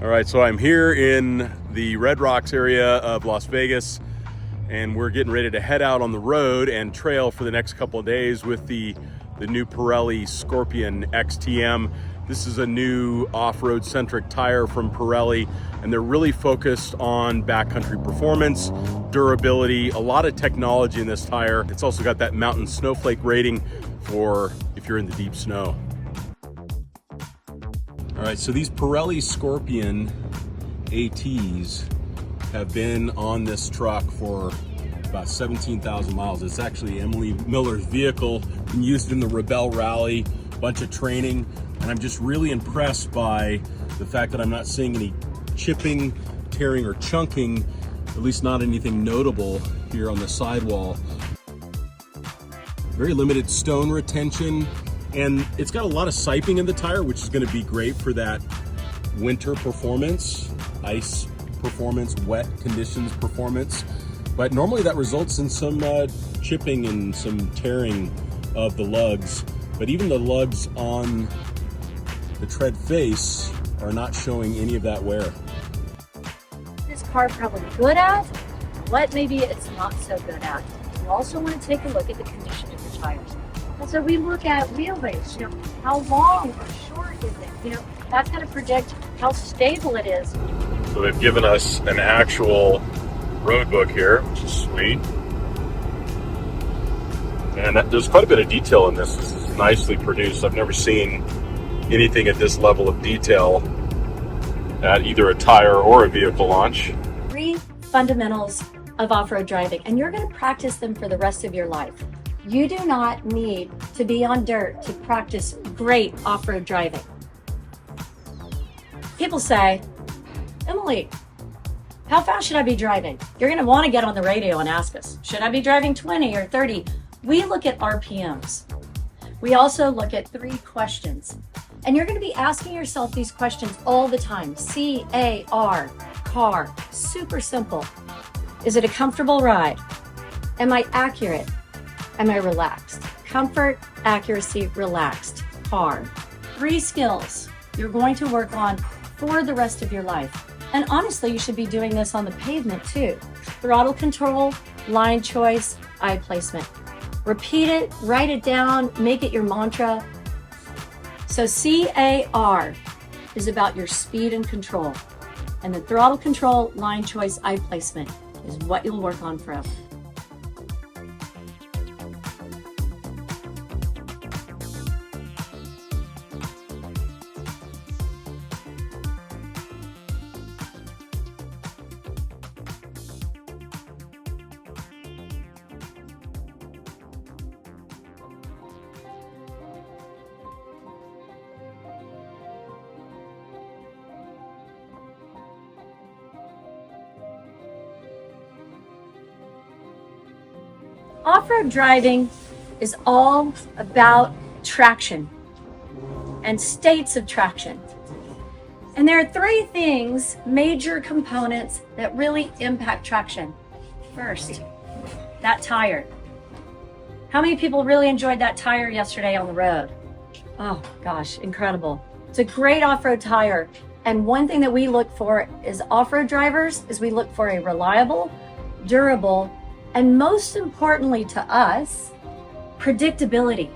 All right, so I'm here in the Red Rocks area of Las Vegas, and we're getting ready to head out on the road and trail for the next couple of days with the new Pirelli Scorpion XTM. This is a new off-road centric tire from Pirelli, and they're really focused on backcountry performance, durability, a lot of technology in this tire. It's also got that mountain snowflake rating for if you're in the deep snow. All right, so these Pirelli Scorpion ATs have been on this truck for about 17,000 miles. It's actually Emily Miller's vehicle, been used in the Rebel Rally, bunch of training, and I'm just really impressed by the fact that I'm not seeing any chipping, tearing, or chunking, at least not anything notable here on the sidewall. Very limited stone retention. And it's got a lot of siping in the tire, which is going to be great for that winter performance, ice performance, wet conditions performance. But normally that results in some chipping and some tearing of the lugs. But even the lugs on the tread face are not showing any of that wear. This car probably good at, what maybe it's not so good at. You also want to take a look at the condition of your tires. And so we look at wheelbase, how long or short is it? That's going to predict how stable it is. So they've given us an actual road book here, which is sweet. And there's quite a bit of detail in this. This is nicely produced. I've never seen anything at this level of detail at either a tire or a vehicle launch. 3 fundamentals of off-road driving, and you're going to practice them for the rest of your life. You do not need to be on dirt to practice great off-road driving. People say, Emily, how fast should I be driving? You're going to want to get on the radio and ask us, should I be driving 20 or 30? We look at RPMs. We also look at 3 questions. And you're going to be asking yourself these questions all the time. C-A-R, car, super simple. Is it a comfortable ride? Am I accurate? Am I relaxed? Comfort, accuracy, relaxed, car. 3 skills you're going to work on for the rest of your life. And honestly, you should be doing this on the pavement too. Throttle control, line choice, eye placement. Repeat it, write it down, make it your mantra. So C-A-R is about your speed and control. And the throttle control, line choice, eye placement is what you'll work on forever. Off-road driving is all about traction and states of traction. And there are 3 things, major components that really impact traction. First, that tire. How many people really enjoyed that tire yesterday on the road? Oh gosh, incredible. It's a great off-road tire. And one thing that we look for as off-road drivers is we look for a reliable, durable, and most importantly to us, predictability.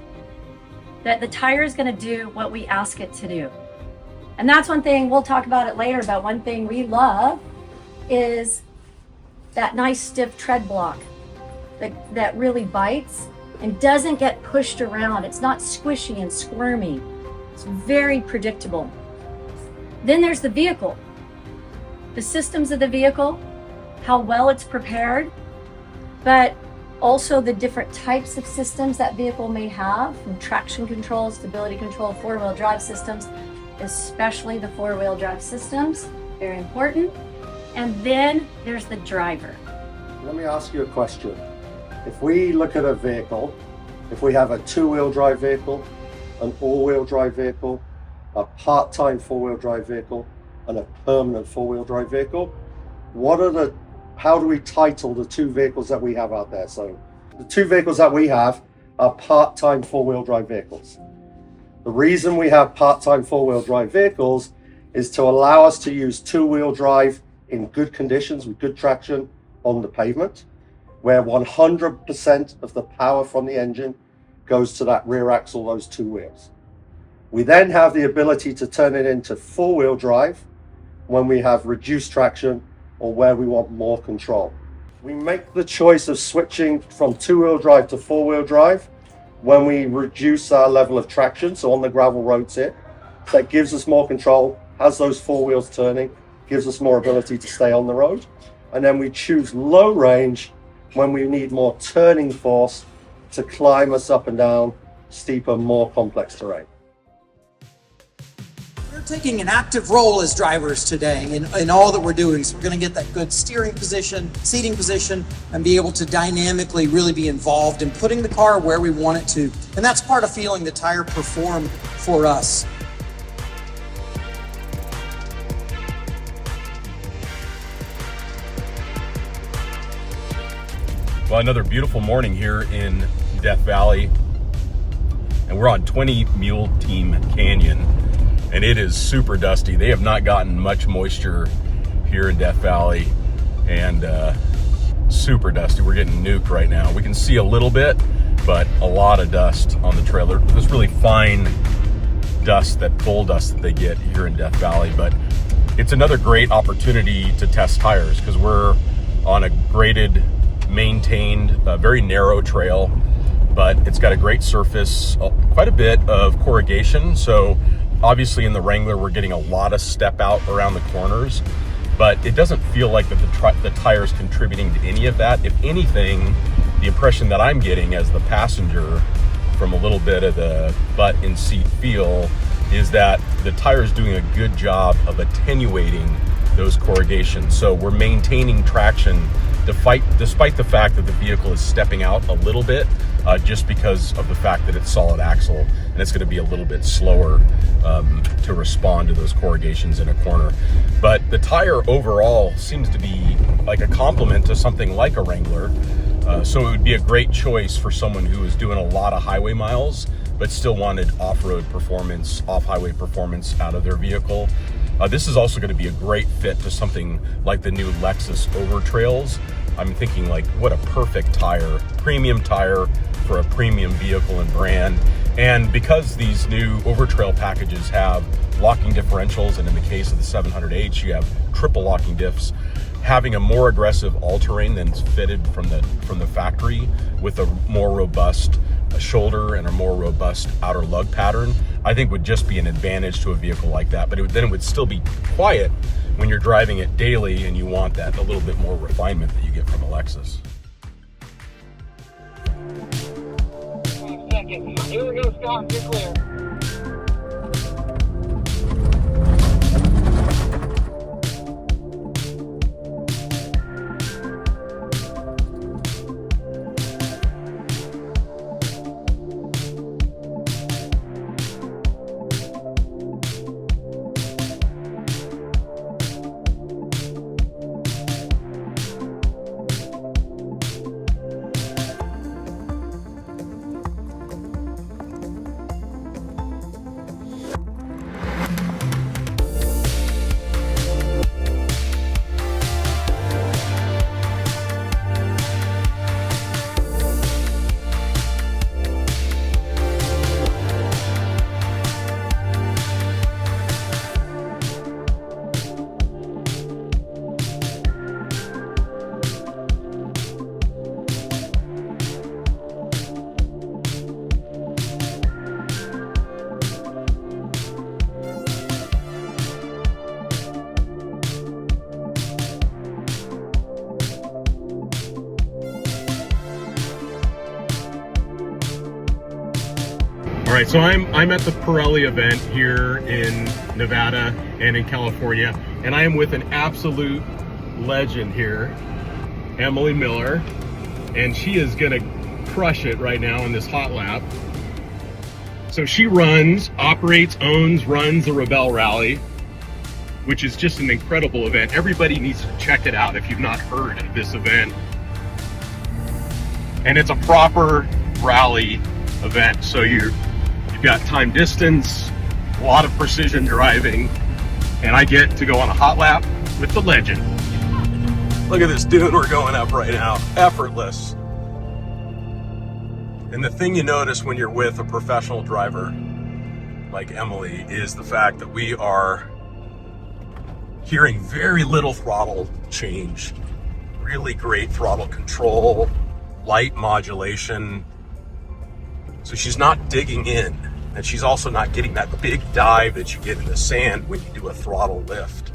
That the tire is going to do what we ask it to do. And that's one thing, we'll talk about it later, but one thing we love is that nice stiff tread block that really bites and doesn't get pushed around. It's not squishy and squirmy. It's very predictable. Then there's the vehicle. The systems of the vehicle, how well it's prepared, but also the different types of systems that vehicle may have, from traction control, stability control, 4-wheel drive systems, especially the 4-wheel drive systems, very important. And then there's the driver. Let me ask you a question. If we look at a vehicle, if we have a 2-wheel drive vehicle, an all-wheel drive vehicle, a part-time 4-wheel drive vehicle, and a permanent 4-wheel drive vehicle, how do we title the 2 vehicles that we have out there? So the 2 vehicles that we have are part-time 4-wheel drive vehicles. The reason we have part-time 4-wheel drive vehicles is to allow us to use two-wheel drive in good conditions with good traction on the pavement, where 100% of the power from the engine goes to that rear axle, those two wheels. We then have the ability to turn it into four-wheel drive when we have reduced traction or where we want more control. We make the choice of switching from two-wheel drive to four-wheel drive when we reduce our level of traction, so on the gravel roads here. That gives us more control, has those four wheels turning, gives us more ability to stay on the road. And then we choose low range when we need more turning force to climb us up and down steeper, more complex terrain. We're taking an active role as drivers today in all that we're doing. So we're going to get that good steering position, seating position, and be able to dynamically really be involved in putting the car where we want it to. And that's part of feeling the tire perform for us. Well, another beautiful morning here in Death Valley, and we're on 20 Mule Team Canyon, and it is super dusty. They have not gotten much moisture here in Death Valley, and super dusty. We're getting nuked right now. We can see a little bit, but a lot of dust on the trailer. There's really fine dust, that bull dust that they get here in Death Valley, but it's another great opportunity to test tires because we're on a graded, maintained, very narrow trail, but it's got a great surface, quite a bit of corrugation. So obviously in the Wrangler, we're getting a lot of step out around the corners, but it doesn't feel like the tire's contributing to any of that. If anything, the impression that I'm getting as the passenger from a little bit of the butt in seat feel is that the tire's doing a good job of attenuating those corrugations. So we're maintaining traction despite the fact that the vehicle is stepping out a little bit, just because of the fact that it's solid axle and it's going to be a little bit slower to respond to those corrugations in a corner. But the tire overall seems to be like a complement to something like a Wrangler. So it would be a great choice for someone who is doing a lot of highway miles but still wanted off-road performance, off-highway performance out of their vehicle. This is also going to be a great fit to something like the new Lexus Overtrails. I'm thinking like, what a perfect tire, premium tire for a premium vehicle and brand. And because these new Overtrail packages have locking differentials, and in the case of the 700H, you have triple locking diffs, having a more aggressive all-terrain than's fitted from the factory with a more robust shoulder and a more robust outer lug pattern, I think would just be an advantage to a vehicle like that. But then it would still be quiet when you're driving it daily and you want that a little bit more refinement that you get from a Lexus. Here we go, Scott, you're clear. All right, so I'm at the Pirelli event here in Nevada and in California, and I am with an absolute legend here, Emily Miller, and she is gonna crush it right now in this hot lap. So she operates, owns, runs the Rebel Rally, which is just an incredible event. Everybody needs to check it out if you've not heard of this event. And it's a proper rally event, so you've got time distance, a lot of precision driving, and I get to go on a hot lap with the legend. Look at this dune we're going up right now, effortless. And the thing you notice when you're with a professional driver like Emily is the fact that we are hearing very little throttle change, really great throttle control, light modulation. So she's not digging in, and she's also not getting that big dive that you get in the sand when you do a throttle lift.